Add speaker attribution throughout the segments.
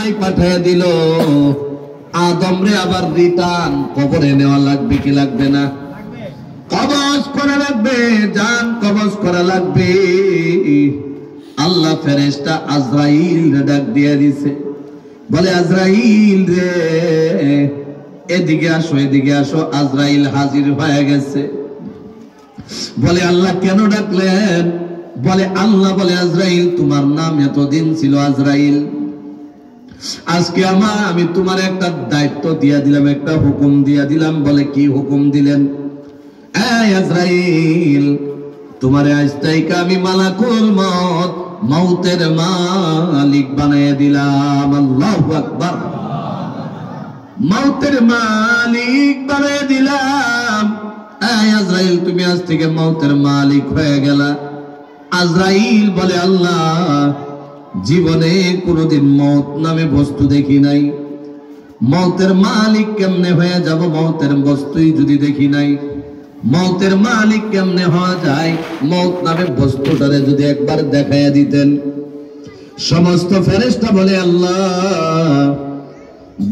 Speaker 1: দুনিয়ায় পাঠিয়ে দিল, আদম রে আবার রিটার্ন কবরে নেওয়া লাগবে কি লাগবে না? কবজ করা লাগবে, জান কবজ করা লাগবে। আল্লাহ ফেরেশতা আজরাইল রে ডাক দিয়ে দিছে, বলে আজরাইল রে এদিকে আসো, এদিকে আসো। আজরাইল হাজির হয়ে গেছে। বলে আল্লাহ কেন ডাকলেন? বলে আল্লাহ বলে আজরাইল তোমার নাম এতদিন ছিল আজরাইল, আজকে আমি তোমার একটা দায়িত্ব দিয়া দিলাম, একটা হুকুম দিয়া দিলাম। বলে কি হুকুম দিলেন? এই আজরাইল তোমারে আজ থেকে আমি মালাকুল মউত, মউতের মালিক বানিয়ে দিলাম। আল্লাহু আকবার। মউতের মালিক বানিয়ে দিলাম। এই আজরাইল তুমি আজ থেকে মউতের মালিক হয়ে গেলা। আজরাইল বলে আল্লাহ জীবনে কোনোদিন মউত নামে বস্তু দেখি নাই, মউতের মালিক কেমনে হয়ে যাব? মউতের বস্তুই যদি দেখি নাই, মউতের মালিক কেমনে হওয়া যায়? মউত নামে বস্তুটারে যদি একবার দেখাইয়া দিতেন। সমস্ত ফেরেশতা বলে আল্লাহ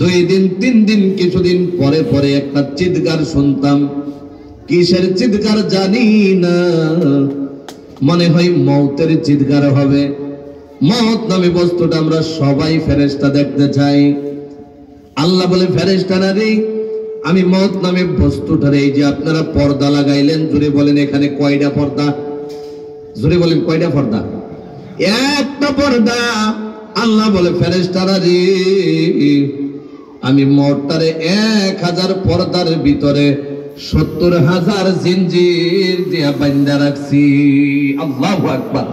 Speaker 1: 2 দিন 3 দিন কিছুদিন পরে পরে একটা চিৎকার শুনতাম, কিসের চিৎকার জানি না, মনে হয় মউতের চিৎকার হবে। মউত নামে বস্তুটা আমরা সবাই ফেরেশতা দেখতে চাই। আল্লাহ বলে ফেরেশতারা রে আমি মউত নামে বস্তুটারে, এই যে আপনারা পর্দা লাগাইলেন, জোরে বলেন এখানে কয়টা পর্দা? জোরে বলেন কয়টা পর্দা? একটা পর্দা। আল্লাহ বলে ফেরেশতারা রে আমি মউতটারে 1000 পর্দার ভিতরে 70,000 জিনজির দিয়া বাঁধা রাখছি। আল্লাহু আকবার।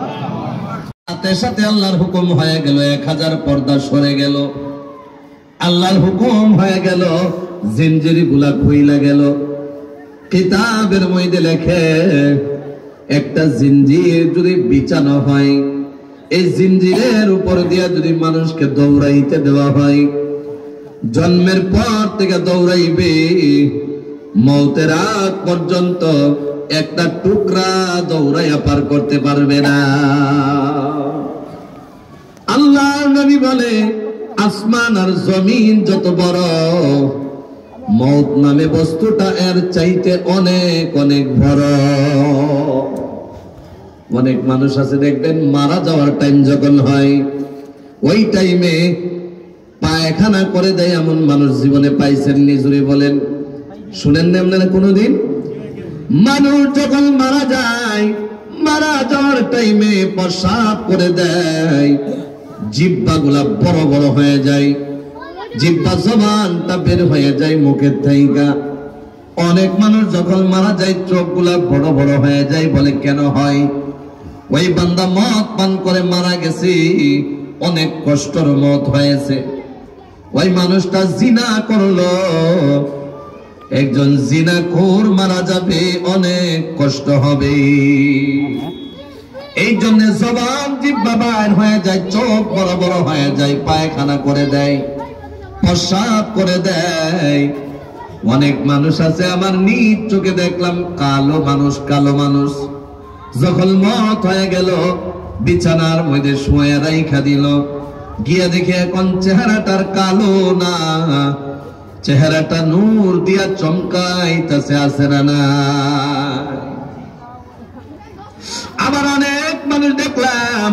Speaker 1: সাথে সাথে আল্লাহর হুকুম হয়ে গেল, 1000 পর্দা সরে গেল। আল্লাহর হুকুম হয়ে গেল, জিনজির গুলা খুইলা গেল। কিতাবের মধ্যে লেখে একটা জিনজির যদি বিছানো হয়, এই জিনজিরের উপর দিয়া যদি মানুষকে দৌড়াইতে দেওয়া হয়, জন্মের পর থেকে দৌড়াইবে, মউতের আগ পর্যন্ত একটা টুকরা দৌড়াইয়া পার করতে পারবে না। আল্লাহ নবী বলে আসমান আর জমিন যত বড়, মউত নামে বস্তুটা এর চাইতে অনেক অনেক বড়। অনেক মানুষ আছে দেখবেন মারা যাওয়ার টাইম যখন হয়, ওই টাইমে পায়খানা করে দেয়, এমন মানুষ জীবনে পাইছেন নিজুরি বলেন? শুনেন না আপনারা কোনোদিন? মানুষ যখন মারা যায়, মারা যাওয়ার টাইমে পেশাব করে দেয়, জিহ্বা গুলা বড় বড় হয়ে যায়, জিহ্বা জবানটা বের হয়ে যায় মুখের থাইকা। অনেক মানুষ যখন মারা যায় চোখ গুলা বড় বড় হয়ে যায়। বলে কেন হয়? ওই বান্দা মদ পান করে মারা গেছে, অনেক কষ্টের মত হয়েছে। ওই মানুষটা জিনা করলো, একজন জিনাখোর মারা যাবে, অনেক কষ্ট হবে। এই জন্য জবান জিহ্বা বাইর হয়ে যায়, চোখ বড় বড় হয়ে যায়, পায়খানা করে দেয়, পেশাব করে দেয়। অনেক মানুষ আছে আমার নিজ চোখে দেখলাম, কালো মানুষ, কালো মানুষ যখন মত হয়ে গেল, বিছানার মধ্যে শুয়ে রাইখা দিল, গিয়ে দেখে এখন চেহারাটার কালো না, চেহারাটা নূর দিয়া চমকাইতেছে, আছে না? আবার অনেক মানুষ দেখলাম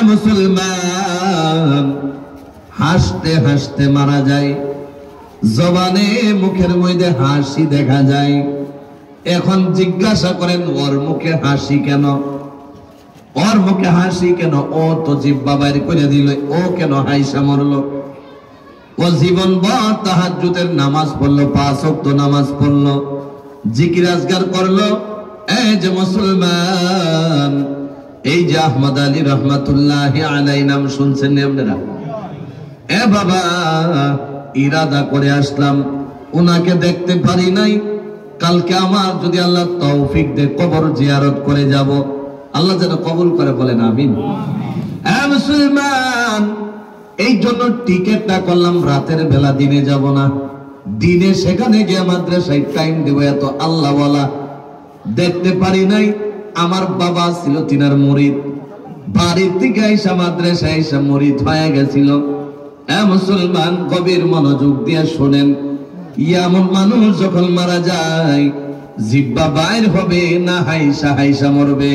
Speaker 1: মুসলমান হাসতে হাসতে মারা যায়, জবানে মুখের মধ্যে হাসি দেখা যায়। এখন জিজ্ঞাসা করেন ওর মুখে হাসি কেন? ওর মুখে হাসি কেন? ও তো জিহ্বা বাইর করে দিল, ও কেন হাইসা মরলো? ও জীবন ভর তাহাজ্জুদের নামাজ পড়লো, 5 ওয়াক্ত নামাজ পড়লো, জিকির আজকার করলো। এই যে মুসলমান, এই যে আহমদ আলী রহমাতুল্লাহি আলাইহি নাম শুনছেন আপনারা? এ বাবা, ইরাদা করে আসলাম, ওনাকে দেখতে পারি নাই, কালকে আমার যদি আল্লাহ তৌফিক দে কবর জিয়ারত করে যাব, আল্লাহ যেন কবুল করে, বলেন আমিন। এ মুসলমান, এই জন্য টিকেটটা করলাম রাতের বেলা, দিনে যাব না। দিনে সেখানে গিয়ে মাদ্রাসায় টাইম দেব, এত আল্লাহ ওয়ালা দেখতে পারি নাই। আমার বাবা ছিল তিনার মুরিদ, বাড়ির থেকে আইসা মাদ্রাসায় আইসা মুরিদ হয়ে গেছিল। মুসলমান গভীর মনোযোগ দিয়ে শোনেন, এমন মানুষ যখন মারা যায় জিহ্বা বাইর হবে না হাইসা হাইসা মরবে?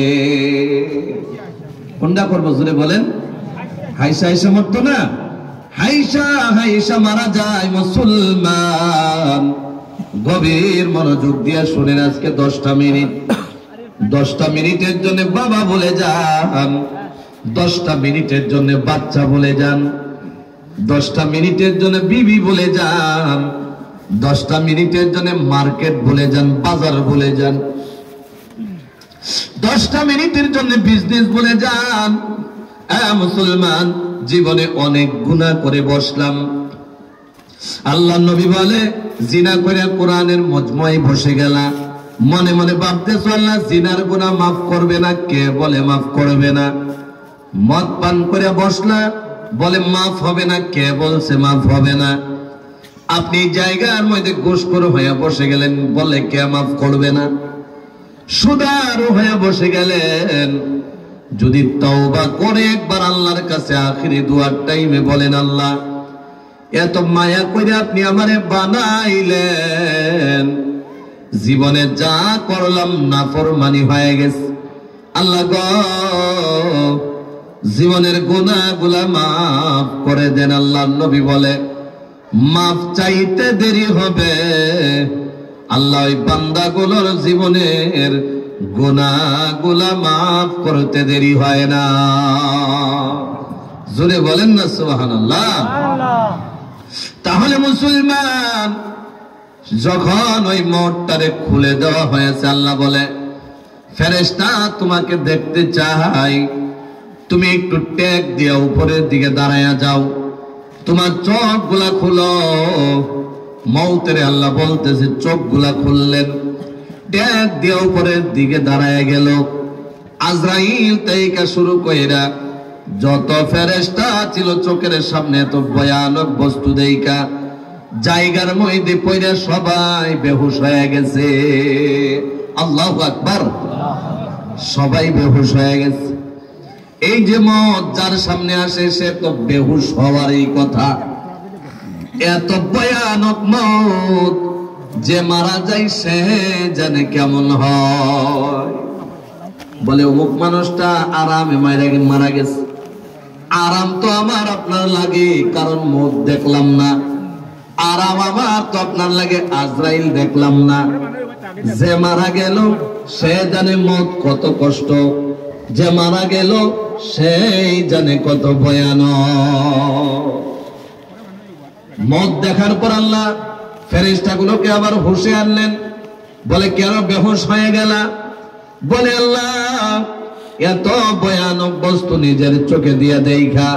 Speaker 1: কোনটা করবো জোরে বলেন? হাইসা হাইসা মরতো না, হাইসা হাইসা মারা যায় মুসলমান। গভীর মনোযোগ দিয়ে শোনেন, আজকে 10টা মিনিটের জন্য বাবা বলে যান, 10টা মিনিটের জন্য বাচ্চা বলে যান, 10টা মিনিটের জন্য বিবি বলে যান, 10টা মিনিটের জন্য মার্কেট বলে যান, বাজার বলে যান, 10টা মিনিটের জন্য বিজনেস বলে যান। মুসলমান, জীবনে অনেক গুনাহ করে বসলাম। আল্লাহ নবী বলে, জিনা করে কোরআনের মজমায় বসে গেলা, মনে মনে ভাবতেছো আল্লাহ জিনার গুনাহ মাফ করবে না, কে বলে মাফ করবে না? মদ পান করে বসলা, বলে মাফ হবে না, কে বলছে মাফ হবে না? আপনি জায়গার মধ্যে ঘুষখোর হয়ে বসে গেলেন, বলে কে মাফ করবে না? সুদার হয়ে বসে গেলেন, যদি তওবা করে একবার আল্লাহর কাছে আখিরি দুয়ার টাইমে বলেন, আল্লাহ এত মায়া করে আপনি আমারে বানাইলেন, জীবনে যা করলাম নাফরমানি হয়ে গেছে, আল্লাহ গো জীবনের গুনাহগুলা মাফ করে দেন। আল্লাহর নবী বলে, মাফ চাইতে দেরি হবে, আল্লাহ ওই বান্দাগুলোর জীবনের গুনাহগুলা মাফ করতে দেরি হয় না। জোরে বলেন না সুবহানাল্লাহ। তাহলে মুসলমান, যখন ওই মোটটারে খুলে দেওয়া হয়েছে, আল্লাহ বলে, ফেরেশতা তোমাকে দেখতে চাই, তুমি একটু টেক দিয়ে উপরের দিকে দাঁড়ায়া যাও, তোমার চোখগুলা খুলো। মৌতের আল্লাহ বলতেছে, চোখগুলা খুললেন, টেক দিয়ে উপরের দিকে দাঁড়ায়া গেল। আজরাইল থেকে শুরু কইরা যত ফেরেশতা ছিল চোখের সামনে এত ভয়ানক বস্তু দেইকা জায়গার মধ্যে পড়ে সবাই বেহুশ হয়ে গেছে। আল্লাহু আকবার, সবাই বেহুশ হয়ে গেছে। এই যে মত যার সামনে আসে সে তো বেহুশ হওয়ারই কথা। এত ভয়ানক মত, যে মারা যায় সে জানে কেমন হয়। বলে অমুক মানুষটা আরামে মারা গেছে। আরাম তো আমার আপনার লাগে, কারণ মত দেখলাম না। আরাম আমার তো আপনার লাগে, আজরাইল দেখলাম না। যে মারা গেল সে জানে মত কত কষ্ট, যে মারা গেল সেই জানে কত ভয়ানক। মত দেখার পর আল্লাহ ফেরেশতাগুলোকে আবার হুঁশে আনলেন। বলে, কেন বেহুশ হয়ে গেলা? বলে, আল্লাহ এত ভয়ানক বস্তু নিজের চোখে দিয়ে দেখা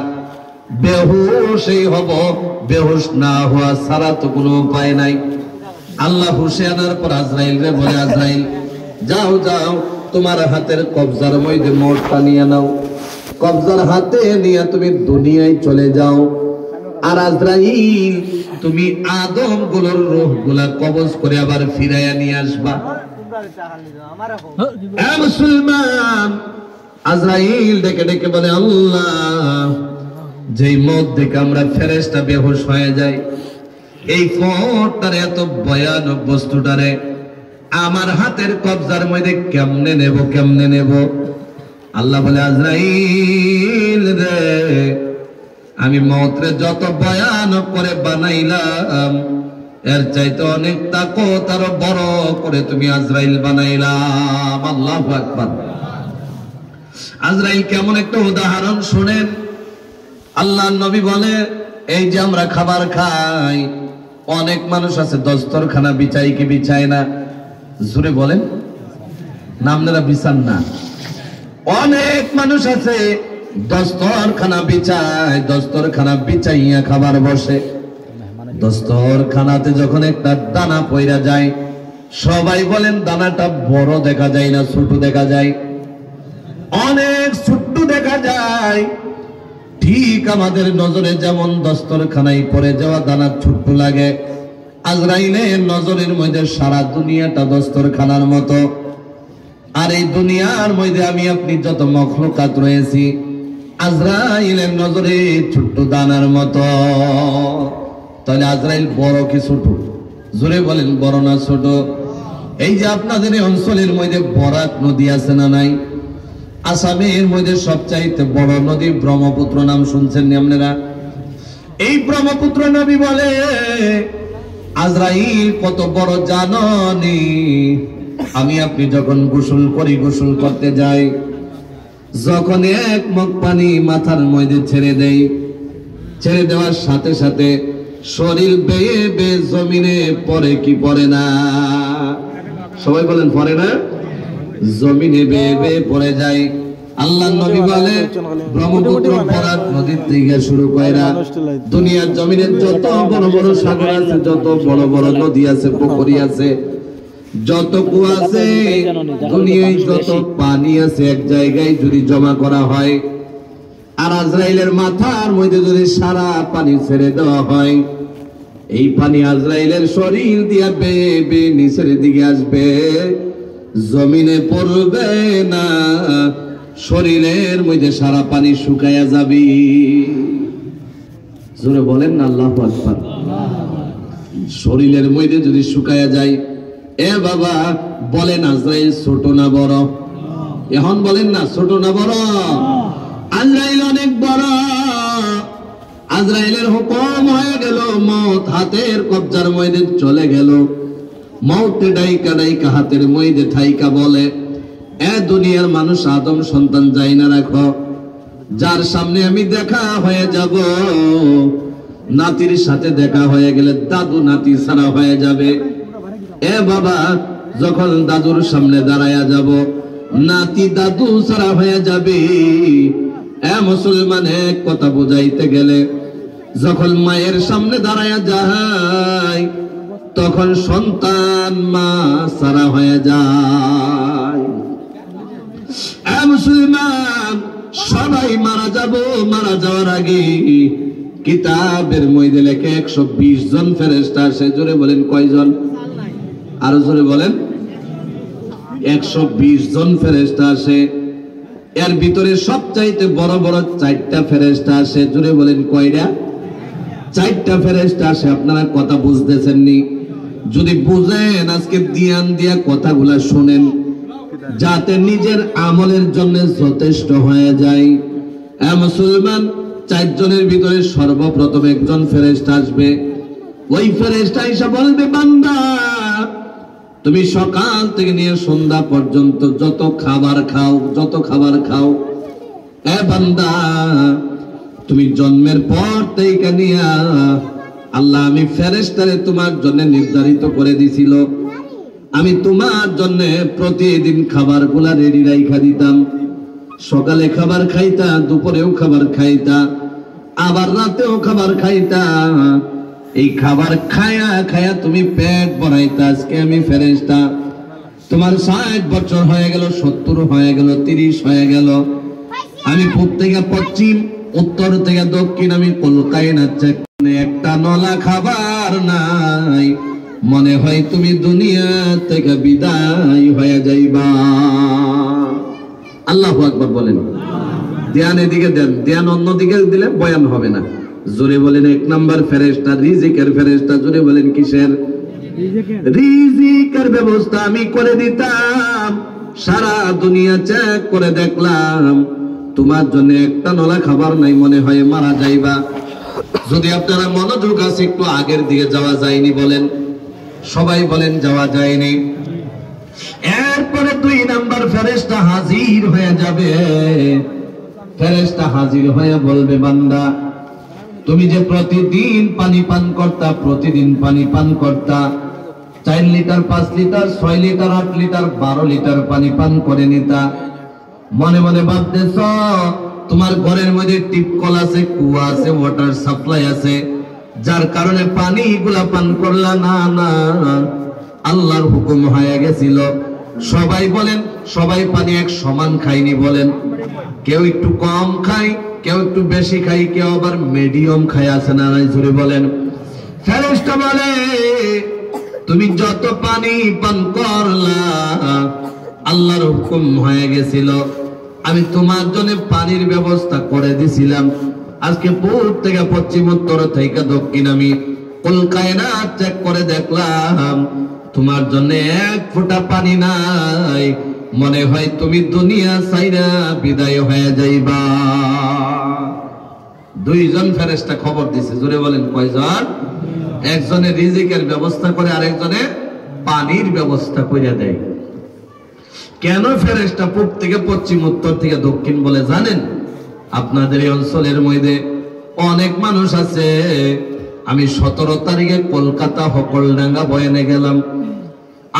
Speaker 1: বেহুশই হব, বেহুশ না হওয়া ছাড়া তো কোনো উপায় নাই। আল্লাহ হুঁশে আনার পর আজরাইল রে বলে, আজরাইল যাও যাও, তোমার হাতের কবজার মধ্যে মোটটা নিয়ে নাও, কবজার হাতে নিয়ে তুমি দুনিয়ায় চলে যাও। আর আজরাইল তুমি আদম গুলোর রূহ গুলা কবজ করে আবার ফিরাইয়া নিয়ে আসবা। মুসলমান, আজরাইল ডেকে ডেকে বলে, আল্লাহ যেই মত দেখে আমরা ফেরেশতা বেহুশ হয়ে যাই, এই ফোঁটারে এত ভয়ানক বস্তুটারে আমার হাতের কবজার মধ্যে কেমনে নেব, কেমনে নেব? আল্লাহ বলে, আজরাইল রে, আমি মওতরে যত ভয়ানক করে বানাইলাম, এর চাইতে অনেক তাকত আরো বড় করে তুমি আজরাইল বানাইলাম। আল্লাহু আকবার। আজরাইল কেমন একটা উদাহরণ শুনেন। আল্লাহর নবী বলে, এই যে আমরা খাবার খাই, অনেক মানুষ আছে দস্তরখানা বিছাই কি বিছায় না? জোরে বলেন না, আপনারা বিছান না? অনেক মানুষ আছে দস্তরখানা বিছায়, দস্তরখানা বিছাইয়া খাবার বসে। দস্তরখানাতে যখন একটা দানা পইরা যায়, সবাই বলেন দানাটা বড় দেখা যায় না ছোট দেখা যায়? অনেক ছোট্ট দেখা যায়। ঠিক আমাদের নজরে যেমন দস্তরখানায় পড়ে যাওয়া দানা ছোট্ট লাগে, আজরাইলের নজরের মধ্যে সারা দুনিয়াটা দস্তরখানার মতো। আর এই দুনিয়ার মধ্যে আমি আপনি যত মখলুকাত রয়েছি, আজরাইলের নজরে ছোট্ট দানার মতো। তাহলে আজরাইল বড় কি ছোট? জোরে বলেন, বড় না ছোট? এই যে আপনাদের এই অঞ্চলের মধ্যে বরাক নদী আছে না নাই? আসামের মধ্যে সবচাইতে বড় নদী ব্রহ্মপুত্র, নাম শুনছেন নি আপনারা? এই ব্রহ্মপুত্র নদী বলে আজরাইল কত বড় জানেননি? আমি আপনি যখন গোসল করি, গোসল করতে যাই, যখন এক মগ পানি মাথার মধ্যে ছেড়ে দেই, ছেড়ে দেওয়ার সাথে সাথে শরীর বেয়ে বেয়ে জমিনে পড়ে কি পড়ে না? সবাই বলেন পড়ে না? জমিনে বেয়ে বেয়ে পড়ে যায়। আল্লাহ নবী বলে ব্রহ্মপুত্র ফরাত নদীর থেকে শুরু কইরা দুনিয়ার জমিনের যত বড় বড় সাগর আছে, যত বড় বড় নদী আছে, পুকুরি আছে, যত কুয়া আছে, দুনিয়ায় যত পানি আছে, এক জায়গায় যদি জমা করা হয় আর আজরাইলের মাথার মধ্যে যদি সারা পানি ছেড়ে দেওয়া হয়, এই পানি আজরাইলের শরীর দিয়া বেয়ে বেয়ে নিচের দিকে আসবে, জমিনে পড়বে না, শরীরের মধ্যে সারা পানি শুকায়া যাবে। জোরে বলেন না আল্লাহু আকবার। শরীরের মধ্যে যদি শুকায়া যায়, এ বাবা বলেন আজরাইল ছোট না বড়? এখন বলেন না ছোট না বড়? আজরাইল অনেক বড়। আজরাইলের হুকুম হয়ে গেল, মওত হাতের কবজার মধ্যে চলে গেল। মওতে ডাইকা ডাইকা হাতের মধ্যে ঠাইকা বলে, এ দুনিয়ার মানুষ আদম সন্তান যাই না রাখো, যার সামনে আমি দেখা হয়ে যাব, নাতির সাথে দেখা হয়ে গেলে দাদু নাতি ছাড়া হয়ে যাবে। এ বাবা যখন দাদুর সামনে দাঁড়ায়া যাব, নাতি দাদু ছাড়া হয়ে যাবে। এ মুসলমান, এক কথা বুঝাইতে গেলে যখন মায়ের সামনে দাঁড়ায়া যায়, তখন সন্তান মা ছাড়া হয়ে যায়। এ মুসলমান, সবাই মারা যাব। মারা যাওয়ার আগে কিতাবের মধ্যে লেখে 120 জন ফেরেশতা আসে। জোরে বলেন কয়জন? আরো জোরে বলেন। 120 জন ফেরেশতা আসে। এর ভিতরে সবচাইতে বড় বড় 4টা ফেরেশতা আসে। জোরে বলেন কয়টা? 4টা ফেরেশতা আসে। আপনারা কথা বুঝতেছেন নি? যদি বুঝেন আজকে ধ্যান দিয়া কথাগুলা শুনেন, যাতে নিজের আমলের জন্য যথেষ্ট হয়ে যায়। এ মুসলমান, 4 জনের ভিতরে সর্বপ্রথম একজন ফেরেশতা আসবে। ওই ফেরেশতা এসে বলবে, বান্দা তুমি সকাল থেকে নিয়ে সন্ধ্যা পর্যন্ত যত খাবার খাও, যত খাবার খাও, এ বান্দা তুমি জন্মের পর থেকে নিয়ে আল্লাহ আমি ফেরেশতারে তোমার জন্য নির্ধারিত করে দিছিল। আমি তোমার জন্য প্রতিদিন খাবারগুলা রেডি রাইখা দিতাম। সকালে খাবার খাইতা, দুপুরেও খাবার খাইতা, আবার রাতেও খাবার খাইতা। এই খাবার খায়া খায়া তুমি পেট ভরাইতা। আজকে আমি ফেরেশতা, তোমার 60 বছর হয়ে গেল, 70 হয়ে গেল, 30 হয়ে গেল। আমি পূব থেকে পশ্চিম, উত্তর থেকে দক্ষিণ, আমি কলকাতায় নাচছে, একটা নলা খাবার নাই। মনে হয় তুমি দুনিয়া থেকে বিদায় হয়ে যাইবা। আল্লাহু আকবার বলেন। ধ্যান এদিকে দেন, ধ্যান অন্যদিকে দিলে বয়ান হবে না। জোরে বলেন 1 নাম্বার ফেরেশতা রিজিকের ফেরেশতা। জোরে বলেন কিসের? রিজিকের ব্যবস্থা আমি করে দিতাম। সারা দুনিয়া চেক করে দেখলাম, তোমার জন্য একটা নলা খাবার নাই, মনে হয় মারা যাইবা। যদি আপনারা মনোযোগ আছে, একটু আগের দিকে যাওয়া যায়নি বলেন? সবাই বলেন যাওয়া যায়নি। এরপরে 2 নাম্বার ফেরেশতা হাজির হয়ে যাবে। ফেরেশতা হাজির হয়ে বলবে, বান্দা তুমি যে প্রতিদিন পানি পান করতা, প্রতিদিন পানি পান করতা, 4 litre, 5 litre, 6 litre, 8 litre, 12 litre পানি পান করে নিতা। মনে মনে ভাবতেছ তোমার ঘরের মধ্যে টিপকল আছে, কুয়া আছে, ওয়াটার সাপ্লাই আছে, যার কারণে পানি গুলা পান করলা না। না, আল্লাহর হুকুম হয়ে গেছিল। সবাই বলেন, সবাই পানি এক সমান খায়নি বলেন? কেউ একটু কম খায়, কেউ একটু বেশি খায়, কেউ আবার মিডিয়াম খায়, আছে না নাই? জোরে বলেন। ফেরেশতা বলে, তুমি যত পানি পান করলা, আল্লাহর হুকুম হয়ে গেছিল আমি তোমার জন্য পানির ব্যবস্থা করে দিছিলাম। আজকে পূর্ব থেকে পশ্চিম, উত্তর থেকে দক্ষিণ আমি কলকায়না চেক করে দেখলাম তোমার জন্য এক ফোঁটা পানি নাই। মনে হয় তুমি দুনিয়া ছাইরা বিদায় হয়ে যাইবা। দুইজন ফেরেশতা খবর দিছে। জোরে বলেন কয়জন? একজনে রিজিকের ব্যবস্থা করে, আরেকজনে পানির ব্যবস্থা করে দেয়। কেন ফেরেশতা পূর্ব থেকে পশ্চিম, উত্তর থেকে দক্ষিণ বলে জানেন? আপনাদের এই অঞ্চলের মধ্যে অনেক মানুষ আছে। আমি 17 তারিখে কলকাতা হকলডাঙ্গা বয়ানে গেলাম,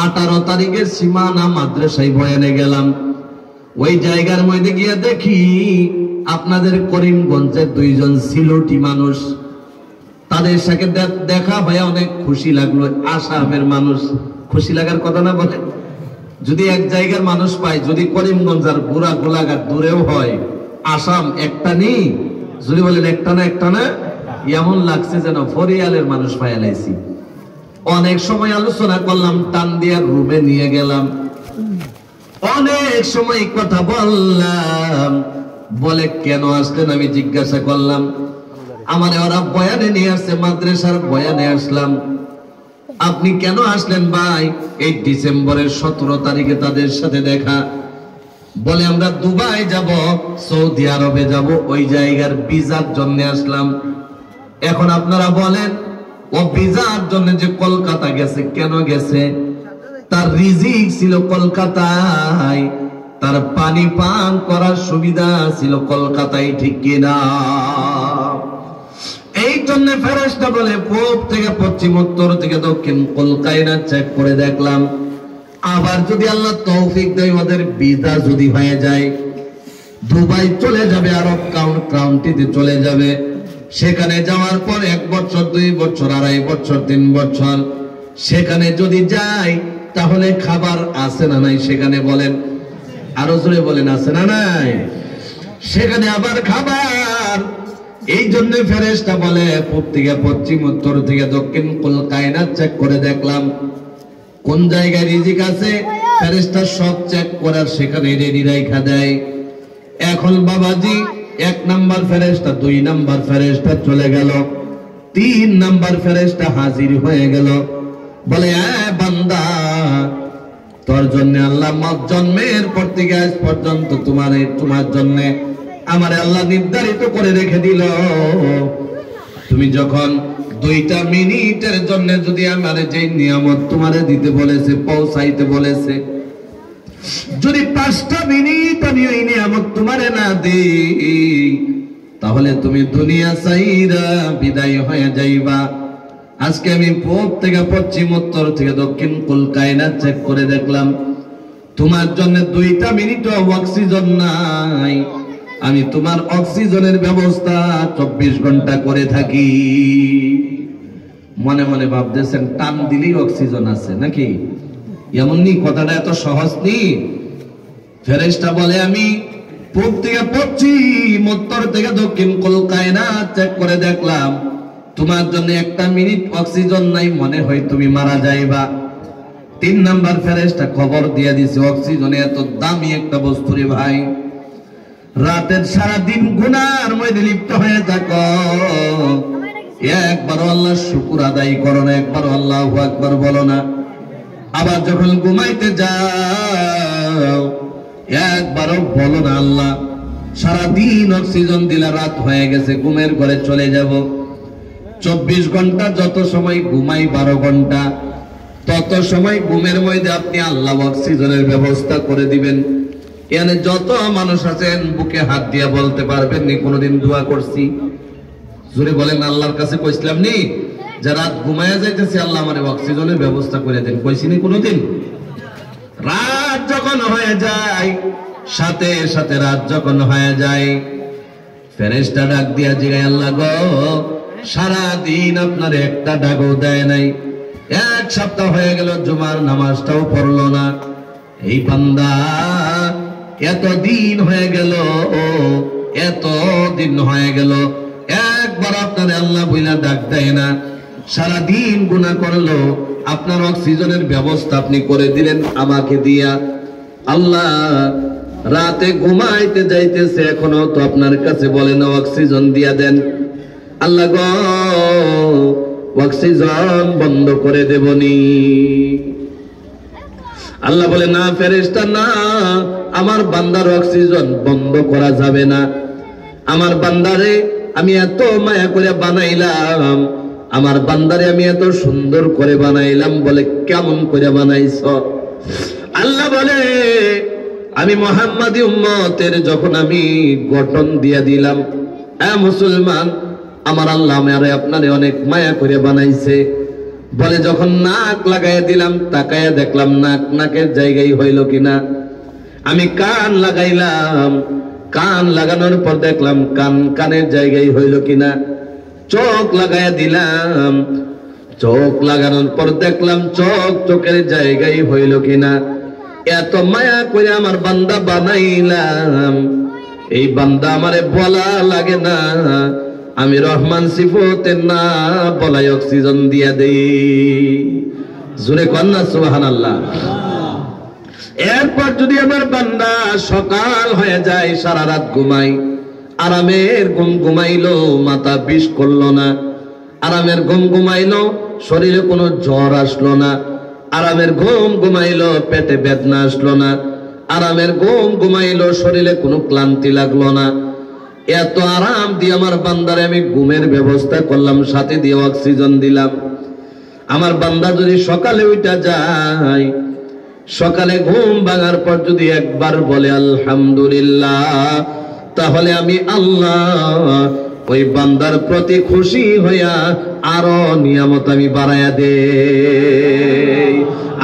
Speaker 1: 18 তারিখে সীমানা মাদ্রাসায় বয়ানে গেলাম। ওই জায়গার মধ্যে গিয়ে দেখি আপনাদের করিমগঞ্জের দুইজন সিলেটি মানুষ, তাদের সাথে দেখা হয়ে অনেক খুশি লাগলো। আসামের মানুষ, খুশি লাগার কথা না বলে? যদি এক জায়গার মানুষ পাই, যদি করিমগঞ্জ আর বুড়া গোলাঘাট দূরেও হয়, আসাম একটা নেই, যদি বলেন একটা না, এমন লাগছে যেন ফরিয়ালের মানুষ পাইলাইছি। অনেক সময় আলোচনা করলাম, টান দিয়া রুমে নিয়ে গেলাম, অনেক সময় কথা বললাম। বলে কেন আসলেন? আমি জিজ্ঞাসা করলাম। আমার ওরা বয়ানে নিয়ে আসছে, মাদ্রাসার বয়ানে আসলাম। আপনি কেন আসলেন ভাই? এই ডিসেম্বরের 17 তারিখে তাদের সাথে দেখা। বলে আমরা দুবাই যাব, সৌদি আরবে যাব, ওই জায়গার ভিসার জন্য আসলাম। এখন আপনারা বলেন, ও ভিসার জন্য যে কলকাতা গেছে, কেন গেছে? তার রিজিক ছিল কলকাতায়, তার পানি পান করার সুবিধা ছিল কলকাতায়, ঠিক কিনা? এই জন্য ফেরেশতা বলে পূর্ব থেকে পশ্চিম, উত্তর থেকে দক্ষিণ কলকায়না চেক করে দেখলাম। আবার যদি আল্লাহ তৌফিক দেয়, ওদের ভিসা যদি হয়ে যায়, দুবাই চলে যাবে, আরব কাউন্টিতে চলে যাবে। সেখানে যাওয়ার পর 1 বছর, 2 বছর, 2.5 বছর, 3 বছর সেখানে যদি যাই, তাহলে খাবার আছে না নাই? সেখানে বলেন, আরো জোরে বলেন, আছে না নাই? সেখানে আবার খাবার। এই জন্য ফেরেশতা বলে পূর্ব থেকে পশ্চিম, উত্তর থেকে দক্ষিণ কলকায়না চেক করে দেখলাম কোন জায়গায় রিজিক আছে। ফেরেশতা সব চেক করার সেখানে রেডি রাখা দেয়। এখন বাবাজি 1 নাম্বার ফেরেশতা, 2 নাম্বার ফেরেশতা চলে গেল, 3 নাম্বার ফেরেশতা হাজির হয়ে গেল। বলে বান্দা, তোর জন্য আল্লাহ জন্মের পর থেকে আজ পর্যন্ত তোমার জন্য আমার আল্লাহ নির্ধারিত করে রেখে দিল। তুমি যখন 2টা মিনিটের জন্য যদি আমার যে নিয়ামত তোমারে দিতে বলেছে, পৌঁছাইতে বলেছে, যদি 5টা মিনিট আমি ওই নিয়ামত তোমারে না দিই, তাহলে তুমি দুনিয়া ছাইরা বিদায় হয়ে যাইবা। আজকে আমি পূর্ব থেকে পশ্চিম, উত্তর থেকে দক্ষিণ কলকায়না চেক করে দেখলাম তোমার জন্য 2টা মিনিটও অক্সিজেন নাই। আমি তোমার অক্সিজেনের ব্যবস্থা 24 ঘন্টা করে থাকি। মনে মনে ভাবতেছেন টান দিলেই অক্সিজেন আছে নাকি? এমনই কথাটা এত সহজ নেই। ফেরেশতা বলে আমি পূর্ব থেকে পশ্চিম, উত্তর থেকে দক্ষিণ কলকায়না চেক করে দেখলাম তোমার জন্য 1টা মিনিট অক্সিজেন নাই, মনে হয় তুমি মারা যাইবা। 3 নাম্বার ফেরেশতা খবর দিয়ে দিছে অক্সিজেন এত দামি একটা বস্তু রে ভাই, রাতের সারা দিন গুনার মধ্যে লিপ্ত হয়ে থাকো, একবার আল্লাহ শুকর আদায় করো না, একবার আল্লাহু আকবার বলো না। আবার যখন ঘুমাইতে যাও একবারও বলো না আল্লাহ সারা দিন অক্সিজেন দিলা, রাত হয়ে গেছে, ঘুমের ঘরে চলে যাব। 24 ঘন্টা যত সময় ঘুমাই, 12 ঘন্টা, তত সময় ঘুমের মধ্যে আপনি আল্লাহ অক্সিজেনের ব্যবস্থা করে দিবেন। এখানে যত মানুষ আছেন বুকে হাত দিয়া বলতে পারবেন নি কোনদিন দোয়া করছি? জোরে বলেন, আল্লাহর কাছে কইছিলাম নি যে রাত ঘুমায়া যাইতেছি, আল্লাহ আমারে অক্সিজেনের ব্যবস্থা করে দেন? কইছি নি কোনদিন? রাত যখন হয়ে যায়, সাথে সাথে রাত যখন হয়ে যায়, ফেরেশতা ডাক দিয়া জিগায়, আল্লাহ গো সারা দিন আপনার একটা ডাকও দেয় নাই, 1 সপ্তাহ হয়ে গেল জুমার নামাজটাও পড়লো না, এই বান্দা এত দিন হয়ে গেল, এত দিন হয়ে গেল, একবার আপনার আল্লাহ বইলা ডাক দেয় না, সারা দিন গুনাহ করলো, আপনার অক্সিজেনের ব্যবস্থা আপনি করে দিলেন আমাকে দিয়া। আল্লাহ রাতে ঘুমাইতে যাইতেছে, এখনো তো আপনার কাছে বলে না অক্সিজেন দিয়া দেন। আল্লাহ গো অক্সিজেন বন্ধ করে দেবনি। আল্লাহ বলে না ফেরেশতা না, আমার বান্দার অক্সিজেন বন্ধ করা যাবে না। আমার বান্দারে আমি এত মায়া করে বানাইলাম, আমার বান্দারে আমি এত সুন্দর করে বানাইলাম। বলে কেমন করে বানাইছ? আল্লাহ বলে আমি মুহাম্মাদি উম্মতের যখন আমি গঠন দিয়ে দিলাম, মুসলমান আমার আল্লাহ আমারে আপনারে অনেক মায়া করে বানাইছে। বলে যখন নাক লাগাইয়া দিলাম, তাকাইয়া দেখলাম নাক নাকের জায়গায় হইল কিনা। আমি কান লাগাইলাম, কান লাগানোর পর দেখলাম কান কানের জায়গায় হইল কিনা। চোখ লাগাইয়া দিলাম, চোখ লাগানোর পর দেখলাম চোখ চোখের জায়গায় হইল কিনা। এত মায়া করে আমার বান্দা বানাইলাম, এই বান্দা আমারে বলা লাগে না, আমি রহমান সিফতের না বলাই অক্সিজেন দিয়া দেই। জোরে কন্যা সুবহানাল্লাহ। এরপর যদি আমার বান্দা সকাল হয়ে যায়, সারা রাত ঘুমাই, আরামের ঘুম ঘুমাইলো, মাথা বিষ করলো না, আরামের ঘুম ঘুমাইলো, শরীরে কোনো জ্বর আসলো না, আরামের ঘুম ঘুমাইলো, পেটে বেদনা আসলো না, আরামের ঘুম ঘুমাইলো, শরীরে কোনো ক্লান্তি লাগলো না। এত আরাম দিয়ে আমার বান্দারে আমি ঘুমের ব্যবস্থা করলাম, সাথে দিয়ে অক্সিজেন দিলাম। আমার বান্দা যদি সকালে উঠা যায়, সকালে ঘুম ভাঙার পর যদি একবার বলে আলহামদুলিল্লাহ, তাহলে আমি আল্লাহ ওই বান্দার প্রতি খুশি হইয়া আরো নিয়ামত আমি বাড়াইয়া দে।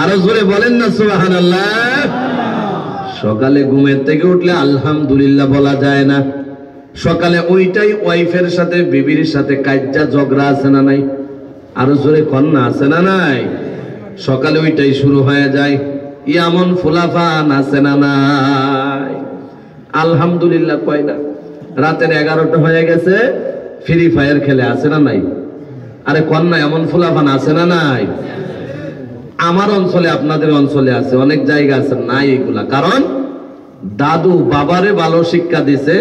Speaker 1: আরো জোরে বলেন না সুবহানাল্লাহ। সকালে ঘুমের থেকে উঠলে আলহামদুলিল্লাহ বলা যায় না। সকালে ওইটাই ওয়াইফের সাথে বিবির সাথে কাজ্জা ঝগড়া আছে না নাই? আরো জোরে কন্যা আছে না নাই? সকালে ওইটাই শুরু হয়ে যায়। এমন ফুলাফান আছে না নাই? আলহামদুলিল্লাহ কয় না। রাতের 11টা হয়ে গেছে, ফ্রি ফায়ার খেলে আছে না নাই? আরে কন্যা এমন ফুলাফান আছে না নাই? আমার অঞ্চলে আপনাদের অঞ্চলে আছে, অনেক জায়গা আছে নাই এগুলা। কারণ দাদু বাবারে ভালো শিক্ষা দিছে,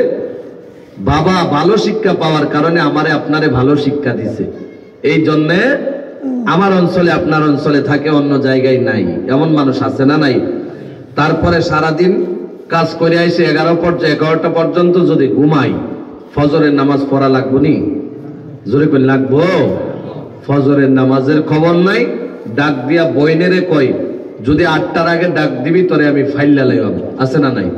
Speaker 1: বাবা ভালো শিক্ষা পাওয়ার কারণে আমারে আপনারে ভালো শিক্ষা দিছে। এই জন্যে আমার অঞ্চলে আপনার অঞ্চলে থাকে, অন্য জায়গায় নাই। এমন মানুষ আছে না নাই? তারপরে সারাদিন কাজ করে আইসে 11টা পর্যন্ত যদি ঘুমাই, ফজরের নামাজ পড়া লাগবো নি? জোরে করে লাগবো। ফজরের নামাজের খবর নাই, ডাক দিয়া বইনেরে কই যদি 8টার আগে ডাক দিবি তোরে আমি ফাইল্লা লাইলাম, আছে না নাই?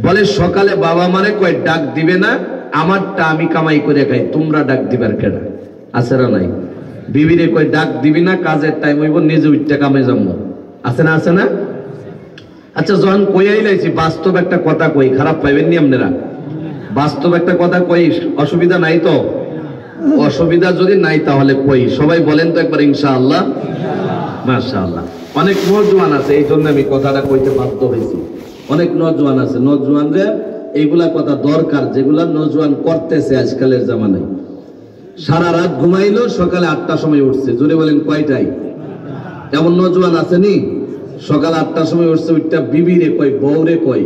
Speaker 1: বলে সকালে বাবা মারে কয় ডাক দিবে না, আমারটা আমি কামাই করে খাই, তোমরা ডাক দিবার কেডা, আছে না নাই? বিবিরে কয় ডাক দিবি না, কাজের টাইম হইব, নিজে উঠতে কামে যাবো, আছে না? আছে না? আচ্ছা যখন কইয়াই লাইছি, বাস্তব একটা কথা কই, খারাপ পাইবেন নি আপনারা? বাস্তব একটা কথা কই, অসুবিধা নাই তো? অসুবিধা যদি নাই তাহলে কই, সবাই বলেন তো একবার ইনশাআল্লাহ। মাশাআল্লাহ। অনেক নওজোয়ান আছে, এই জন্য আমি কথাটা কইতে বাধ্য হয়েছি। অনেক নওজোয়ান আছে, নওজোয়ানদের এইগুলা কথা দরকার, যেগুলা নওজোয়ান করতেছে আজকালের জামানায়। সারা রাত ঘুমাইলো, সকালে 8টার সময় উঠছে। জোরে বলেন কয়টায়? এমন নওজোয়ান আছে নি? সকাল 8টার সময় উঠছে, উঠটা বিবিরে কই, বউরে কই।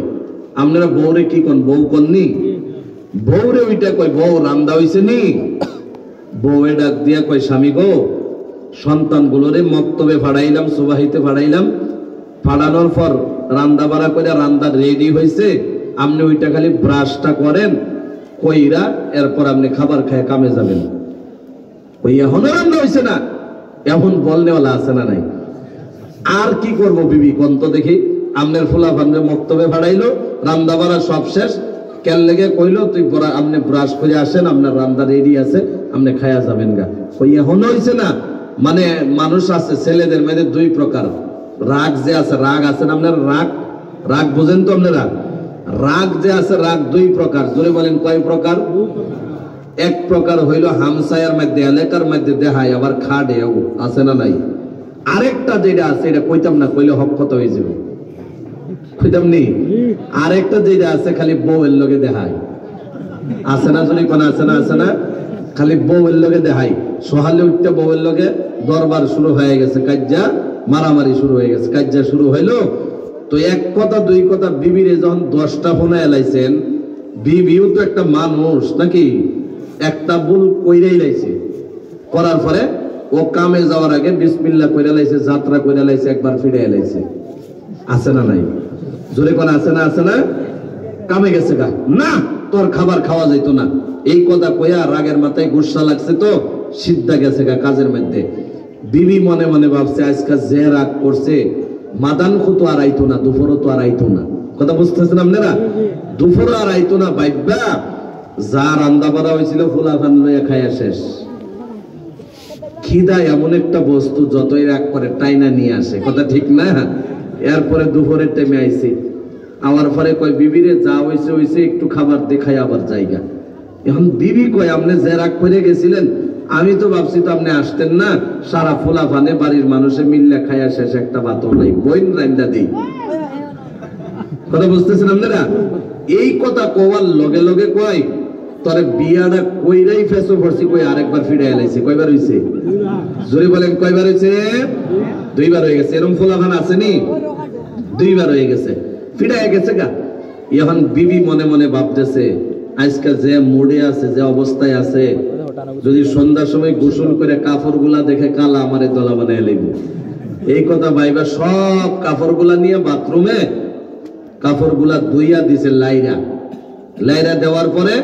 Speaker 1: আপনারা বউরে কি কোন, বউ কোননি? বউরে ওইটা কই, বউ রান্দা হইছে নি? বউয়ে ডাক দিয়া কই, স্বামী গো, সন্তানগুলোরে মক্তবে ফাড়াইলাম, সুবাহিতে ফাড়াইলাম, ফাড়ানোর পর রান্দা বাড়া করে রান্দা রেডি হয়েছে, আপনি ওইটা খালি ব্রাশটা করেন কইরা, এরপর আপনি খাবার খায় কামে যাবেন। ওই এখনো রান্না হয়েছে না, এখন বলনেওয়ালা আছে না নাই? আর কি করবো বিবি কোন তো দেখি? আপনার ফুলা ফান্ডে মক্তবে ফাড়াইলো, রান্দা বাড়া সব শেষ, কেন লেগে কইলো তুই আপনি ব্রাশ করে আসেন, আপনার রান্দা রেডি আছে, আপনি খায়া যাবেন গা। ওই এখনো হয়েছে না? মানে মানুষ আছে, ছেলেদের মেয়েদের দুই প্রকার। রাগ যে আছে, রাগ আছে না আপনার? রাগ, রাগ বুঝেন তো আপনারা? রাগ যে আছে, রাগ দুই প্রকার। জোরে বলেন কয় প্রকার? এক প্রকার হইল হামসায়ার মধ্যে, এলাকার মধ্যে দেখায়, আবার খাড়ে, আছে না নাই? আরেকটা যেটা আছে, এটা কইতাম না, কইলে হক কথা হয়ে যাবে, কইতাম নি? আরেকটা যেটা আছে, খালি বউয়ের লগে দেখায়, আছে না? যদি কোন আছে না? আছে না? খালি বউয়ের লগে দেখায়। সহালে উঠতে বউয়ের লগে দরবার শুরু হয়ে গেছে, কাজ্জা মারামারি শুরু হয়ে গেছে। কাজ্জা শুরু হইলো, তো এক কথা দুই কথা বিবিরে যখন 10টা ফোনে এলাইছেন, বিবিও তো একটা মানুষ নাকি, একটা ভুল কইরাই লাইছে, করার পরে ও কামে যাওয়ার আগে বিসমিল্লাহ কইরা লাইছে, যাত্রা কইরা লাইছে, একবার ফিরে এলাইছে। আছে না নাই? জোরে কোন আছে না? আছে না? কামে গেছে গা, না তোর খাবার খাওয়া যাইতো না, এই কথা কইয়া রাগের মাথায় গুসা লাগছে, তো সিদ্ধা গেছে গা কাজের মধ্যে। বিবি মনে মনে ভাবছে আজকে যে রাগ করছে, মাদান তো আর আইতো না, দুপুরও তো আর আইতো না। কথা বুঝতেছেন আপনারা? দুপুরও আর আইতো না, বাইবা যা রান্না বাড়া হয়েছিল ফুলা ফান লইয়া খাইয়া শেষ। খিদা এমন একটা বস্তু যতই রাগ করে টাইনা নিয়ে আসে, কথা ঠিক না? এরপরে দুপুরের টাইমে আইছে, আমার পরে কয় বিবিরে যা হয়েছে হয়েছে, একটু খাবার দেখাই আবার জায়গা। এখন বিবি কয় আপনি যে রাগ করে গেছিলেন, আমি তো ভাবছি তো আপনি আসতেন না, সারা ফোলা ফানে বাড়ির মানুষে মিল্লা খাইয়া শেষ, একটা বাতও নাই, বইন রান্দা দিই। কথা বুঝতেছেন আপনারা? এই কথা কোয়ার লগে লগে কয় তোরে বিয়াটা কইরাই ফেসো পড়ছি, কই আরেকবার ফিরে এলাইছে। কয়বার হইছে? জোরে বলেন কয়বার হইছে? 2বার হয়ে গেছে। এরকম ফোলা ফান আসেনি? 2বার হয়ে গেছে, ফিরে গেছে গা। এখন বিবি মনে মনে ভাবতেছে আজকে যে মুডে আছে, যে অবস্থায় আছে, যদি সন্ধ্যার সময় গোসল করে কাপড় গুলা দেখে কালা আমারে দলা বানায় লইব। এই কথা ভাইবা সব কাপড় গুলা নিয়ে বাথরুমে কাপড় গুলা ধুইয়া দিছে, লাইরা দেওয়ার পরে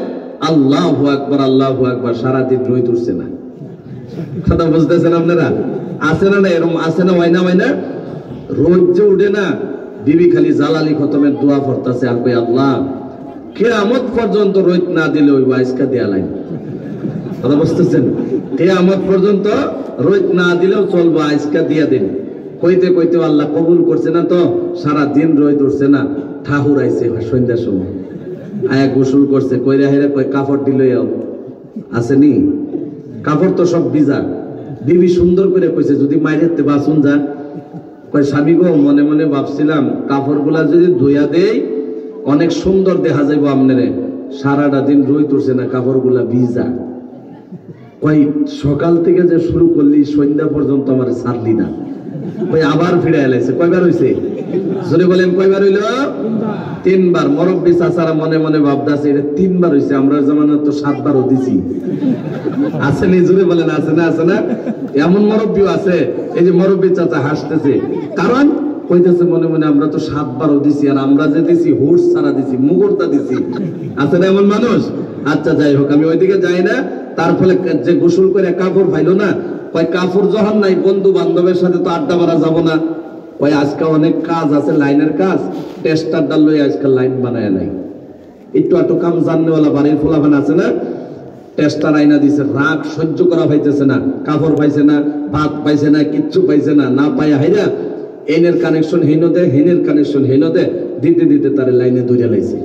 Speaker 1: আল্লাহু আকবার আল্লাহু আকবার, সারাদিন রোদ উঠছে না। কথা বুঝতেছেন আপনারা? আছে না? এরকম আছে না? হয় না? হয় না? রোদ যে উঠে না, বিবি খালি জালালি খতমের দোয়া পড়তাছে, আর কই আল্লাহ কিয়ামত পর্যন্ত রোদ না দিলে ওই আজকে দেয়া লাগে। কথা বুঝতেছেন? কিয়ামত পর্যন্ত রোদ না দিলেও চলবো, আজকে দিয়া দিন। কইতে কইতে আল্লাহ কবুল করছে না, তো সারা দিন রোদ উঠছে না, ঠাহুর আইছে সন্ধ্যার সময়, আয়া গোসল করছে, কইরা হেরা কই কাপড় দিল আসেনি, কাপড় তো সব ভিজা। বিবি সুন্দর করে কইছে যদি মাইরেতে বাসুন যা, কই স্বামী গো মনে মনে ভাবছিলাম কাপড় গুলা যদি ধুইয়া দেই অনেক সুন্দর দেখা যাইব আপনারে, সারাটা দিন রোদ উঠছে না, কাপড় গুলা ভিজা। কই সকাল থেকে যে শুরু করলি সন্ধ্যা পর্যন্ত আমার ছাড়লি না, কই আবার ফিরে এলাইছে। কয়বার হইছে? জোরে বলেন কয়বার হইল? 3বার। মুরব্বি চাচারা মনে মনে ভাবতাছে এটা 3বার হইছে, আমরা জামানা তো 7বারও দিছি। আছে নি? জোরে বলেন আছে না? আছে না? এমন মুরব্বিও আছে, এই যে মুরব্বি চাচা হাসতেছে, কারণ কইতেছে মনে মনে আমরা তো 7বারও দিছি, আর আমরা যে দিছি হুড় ছাড়া দিছি, মুগুরটা দিছি। আছে না এমন মানুষ? আচ্ছা যাই হোক, আমি ওইদিকে যাই না। তার ফলে যে গোসল করে কাপড় পাইলো না, কয় কাপড় যখন নাই বন্ধু বান্ধবের সাথে তো আড্ডা মারা যাবো না, কয় আজকে অনেক কাজ আছে, লাইনের কাজ, টেস্টার ডাল লই আজকাল লাইন বানায় নাই। একটু একটু কাম জাননেওয়ালা বাড়ির ফোলাফান আছে না, টেস্টার আইনা দিছে, রাগ সহ্য করা পাইতেছে না, কাপড় পাইছে না, ভাত পাইছে না, কিচ্ছু পাইছে না, না পাইয়া হাইরা এনের কানেকশন হেনো দে, হেনের কানেকশন হেনো দে, দিতে দিতে তার লাইনে দৌড়ে লাইছে।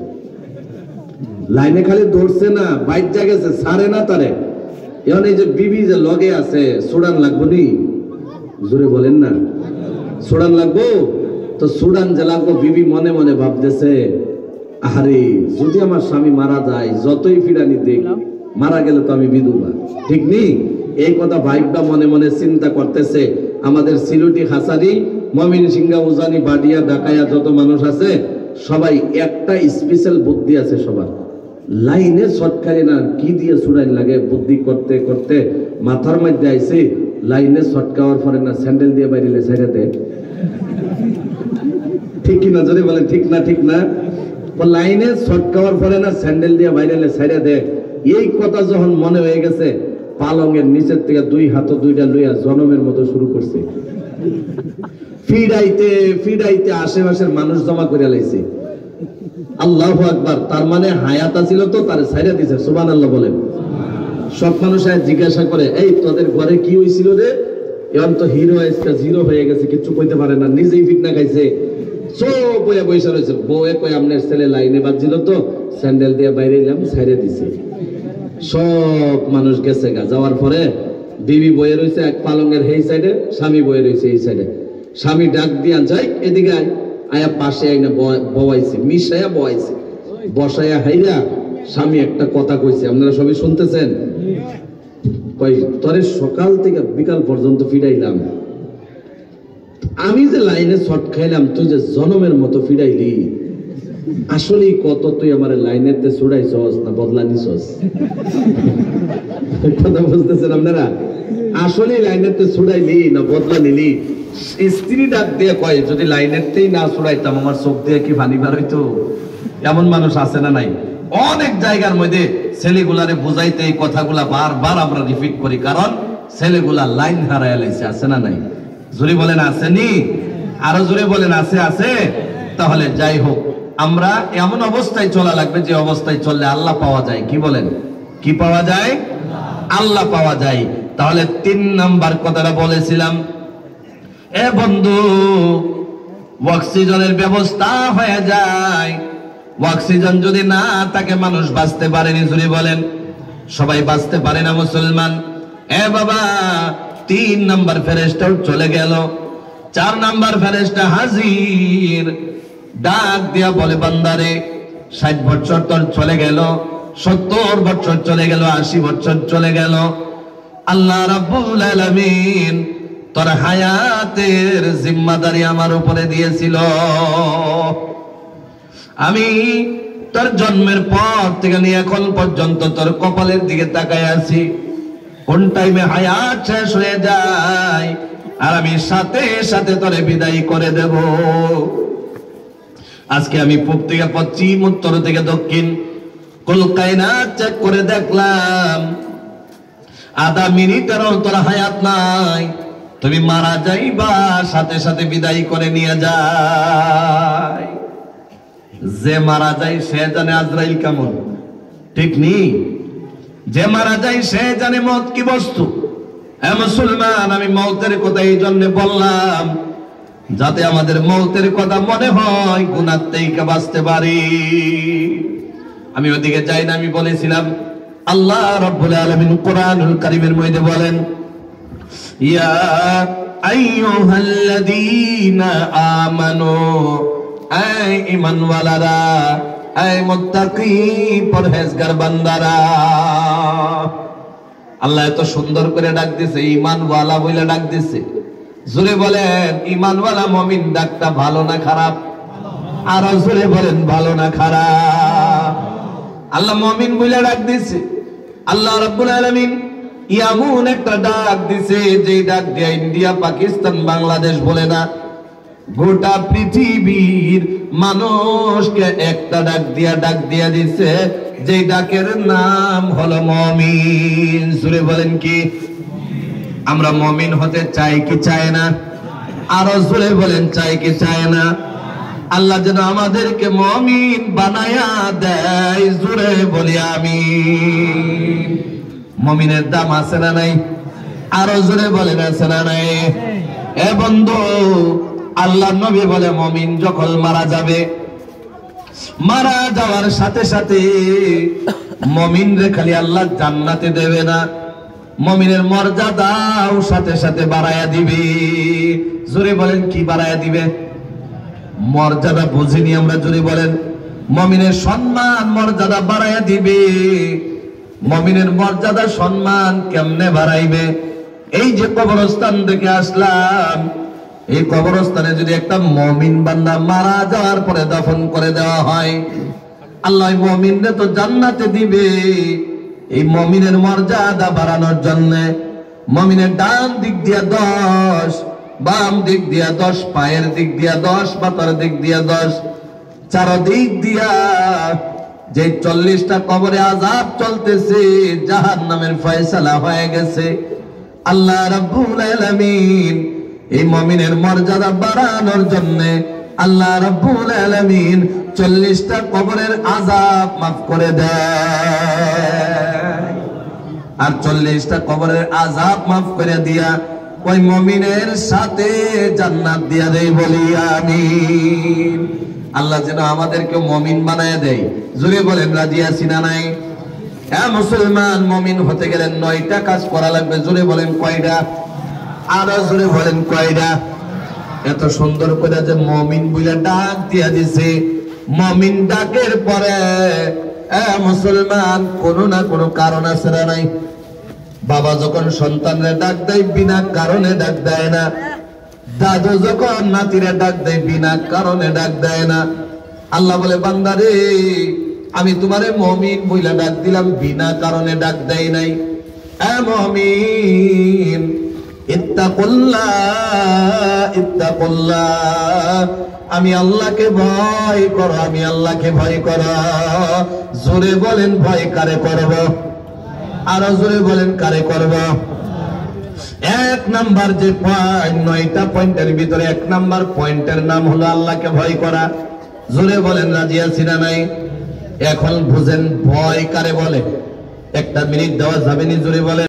Speaker 1: লাইনে খালি ধরছে না, বাইক যা গেছে, ছাড়ে না তারে। এখন এই যে বিবি যে লগে আছে, সুডান লাগবো নি? জোরে বলেন না, সুডান লাগবো? তো সুডান যে লাগবো, বিবি মনে মনে ভাবতেছে আরে যদি আমার স্বামী মারা যায়, যতই ফিরানি দেখ, মারা গেলে তো আমি বিধবা, ঠিক নেই? এই কথা ভাইবা মনে মনে চিন্তা করতেছে। আমাদের সিলুটি হাসারি, ময়মনসিংহ, উজানি, বাডিয়া, ঢাকায়া যত মানুষ আছে সবাই একটা স্পেশাল বুদ্ধি আছে সবার। লাইনে শর্টকারি না কি দিয়ে সুরাইন লাগে, বুদ্ধি করতে করতে মাথার মধ্যে আইছে লাইনে শর্টকাওয়ার পরে না স্যান্ডেল দিয়ে বাইরে সাইডে, ঠিক কিনা? যদি বলে ঠিক না? ঠিক না? লাইনে শর্টকাওয়ার পরে না স্যান্ডেল দিয়ে বাইরে সাইডে দে। এই কথা যখন মনে হয়ে গেছে, পালঙের নিচের থেকে 2 হাত 2টা লইয়া জনমের মতো শুরু করছে, ফিরাইতে ফিরাইতে আশেপাশের মানুষ জমা করে লাইছে। আল্লাহু আকবার। তার মানে হায়াত ছিল তো তারে ছাইরা দিছে। সুবহানাল্লাহ বলেন। সব মানুষ জিজ্ঞাসা করে এই তোদের ঘরে কি হইছিল রে? এখন তো হিরো আজকে জিরো হয়ে গেছে, কিছু কইতে পারে না, নিজেই ফিটনা খাইছে, সব বইয়া বইসা রয়েছে। বউয়ে কয় আপনার ছেলে লাইনে বাজছিল তো স্যান্ডেল দিয়ে বাইরে এলাম, ছাইরা দিছে। সব মানুষ গেছে গা। যাওয়ার পরে বিবি বয়ে রয়েছে এক পালঙ্গের এই সাইডে, স্বামী বয়ে রয়েছে এই সাইডে। স্বামী ডাক দিয়া যাই এদিকে আয়, আয়া পাশে আইনা বওয়াইছে, মিশাইয়া বওয়াইছে, বসাইয়া হাইরা স্বামী একটা কথা কইছে, আপনারা সবাই শুনতেছেন? কই তোরে সকাল থেকে বিকাল পর্যন্ত ফিরাইলাম,
Speaker 2: আমি যে লাইনে শর্ট খাইলাম, তুই যে জনমের মতো ফিরাইলি, আসলে কত তুই আমার লাইনেতে ছুড়াইছস না বদলা নিছস? কথা বুঝতেছেন আপনারা? আসলে লাইনেতে ছুড়াইলি না বদলা নিলি? স্ত্রী ডাক দিয়ে কয়, যদি লাইনেতেই না ছুড়াইতাম আমার চোখ দিয়ে কি পানি বার হইতো? এমন মানুষ আছে না নাই? অনেক জায়গার মধ্যে ছেলেগুলারে বুঝাইতে এই কথাগুলা বারবার আমরা রিপিট করি, কারণ ছেলেগুলা লাইন হারায় লাইছে। আছে না নাই? জোরে বলেন আসেনি? আরো জোরে বলেন আছে আছে। তাহলে যাই হোক, আমরা এমন অবস্থায় চলা লাগবে যে অবস্থায় চললে আল্লাহ পাওয়া যায়। কি বলেন? কি পাওয়া যায়? আল্লাহ পাওয়া যায়। তাহলে 3 নাম্বার কথাটা বলেছিলাম, এ বন্ধু, অক্সিজেনের ব্যবস্থা হয়ে যায়। অক্সিজেন যদি না থাকে মানুষ বাঁচতে পারেনি। জোরে বলেন, সবাই বাঁচতে পারে না মুসলমান। এ বাবা, 3 নাম্বার ফেরেশতাও চলে গেল। 4 নাম্বার ফেরেশতা হাজির, ডাক দিয়া বলে, বান্দারে 60 বছর তোর চলে গেল, 70 বছর চলে গেল, 80 বছর চলে গেল। আল্লাহ রাব্বুল আলামিন তোর হায়াতের জিম্মাদারি আমার উপরে দিয়েছিল। আমি তোর জন্মের পর থেকে নিয়ে এখন পর্যন্ত তোর কপালের দিকে তাকায় আছি। কোন টাইমে হায়াত শেষ হয়ে যায় আর আমি সাথে সাথে তোরে বিদায় করে দেব। আজকে আমি পূব থেকে পশ্চিম, উত্তর থেকে দক্ষিণ কুল কায়নাত চেক করে দেখলাম, আধা মিনিটেরও তোর হায়াত নাই। তুমি মারা যাইবা, সাথে সাথে বিদায় করে নিয়ে যায়। যে মারা যায় সে জানে আজরাইল কেমন, ঠিক নেই? যে মারা যায় সে জানে মত কি বস্তু। এ মুসলমান, আমি মৌতের কথা এই জন্য বললাম যাতে আমাদের মৌতের কথা মনে হয় গুনাহ থেকে বাঁচতে পারি। আমি ওদিকে যাই না, আমি বলেছিলাম আল্লাহ রাব্বুল আলামিন কোরআনুল কারীমের মধ্যে বলেন, ইয়া আইয়ুহাল্লাযীনা আমানু, আয় ঈমানওয়ালারা, আয় মুত্তাকি পরহেজগার বান্দারা। আল্লাহ এত সুন্দর করে ডাক দিছে, ঈমানওয়ালা বলে ডাক দিছে। জোরে বলেন, ঈমানওয়ালা মুমিন ডাকটা ভালো না খারাপ? আর জোরে বলেন, ভালো না খারাপ? আল্লাহ মুমিন বলে ডাক দিছে। আল্লাহ রাব্বুল আলামিন এমন একটা ডাক দিছে, যে ডাক দিয়ে ইন্ডিয়া, পাকিস্তান, বাংলাদেশ বলে না, গোটা পৃথিবীর মানুষকে একটা ডাক দিয়া দিছে, যে ডাকের নাম হলো মুমিন। জোরে বলেন কি? আমরা মুমিন হতে চাই কি চাই না? আরো জোরে বলেন, চাই কি চাই না? আল্লাহ যেন আমাদেরকে মুমিন বানায়া দেয়। জোরে বলি আমিন। মুমিনের দাম আছে না নাই? আরো জোরে বলেন, আছে না নাই? এ বন্ধু, আল্লাহর নবী বলে, মুমিন যখন মারা যাবে, মারা যাওয়ার সাথে সাথে মুমিনরে খালি আল্লাহ জান্নাতে দেবে না, মুমিনের মর্যাদাও সাথে সাথে বাড়ায়া দিবে। জোরে বলেন, কি বাড়ায়া দিবে? মর্যাদা বুঝিনি আমরা? জোরে বলেন, মুমিনের সম্মান মর্যাদা বাড়ায়া দিবে। মুমিনের মর্যাদা সম্মান কেমনে বাড়াইবে? এই যে কবরস্থান থেকে আসলাম, এই কবরস্থানে যদি একটা মুমিন বান্দা মারা যাওয়ার পরে দাফন করে দেওয়া হয়, আল্লাহ মুমিনরে তো জান্নাতে দিবে। এই মুমিনের মর্যাদা বাড়ানোর জন্য মুমিনের ডান দিক দিয়া 10, বাম দিক দিয়া 10, পায়ের দিক দিয়া 10, মাথার দিক দিয়া 10, চারদিক দিয়া যে 40টা কবরে আযাব চলতেছে, জাহান্নামের ফয়সালা হয়ে গেছে। আল্লাহ রাব্বুল আলামিন এই মুমিনের মর্যাদা বাড়ানোর জন্য আল্লাহ রাব্বুল আলামিন 40টা কবরের আযাব মাফ করে দেয়। আর 40টা কবরের আযাব মাফ করে দিয়া ওই মুমিনের সাথে জান্নাত দিয়া দেয়। বলি আমিন। আল্লাহ যেন আমাদেরকে মুমিন বানায় দেয়। জোরে বলেন, রাজি আছি না নাই? হ্যাঁ মুসলমান, মুমিন হতে গেলে 9টা কাজ করা লাগবে। জোরে বলেন, কয়টা? আরো জোরে বলেন, কয়টা? এত সুন্দর করে যে মুমিন বলে ডাক দিয়া দিছে, মুমিন ডাকের পরে মুসলমান কোনো না কোনো কারণ আছে না নাই? বাবা যখন সন্তানরে ডাক দেয়, বিনা কারণে ডাক দেয় না। দাদু যখন নাতিরে ডাক দেয় বিনা কারণে ডাক দেয় না। আল্লাহ বলে বান্দারে আমি তোমারে মুমিন বইলা ডাক দিলাম, বিনা কারণে ডাক দেই নাই। এ মুমিন ইত্তাকুল্লাহ ইত্তাকুল্লাহ, আমি আল্লাহকে ভয় করো, আমি আল্লাহকে ভয় করো। জোরে বলেন ভয় কারে করব? আরো জোরে বলেন কারে করব? এক নাম্বার যে পয়েন্ট, 9টা পয়েন্টের ভিতরে 1 নাম্বার পয়েন্টের নাম হলো আল্লাহকে ভয় করা। জোরে বলেন রাজি আছি না নাই? এখন বুঝেন ভয় কারে বলে? 1 মিনিট দেওয়া যাবে নি? জোরে বলেন।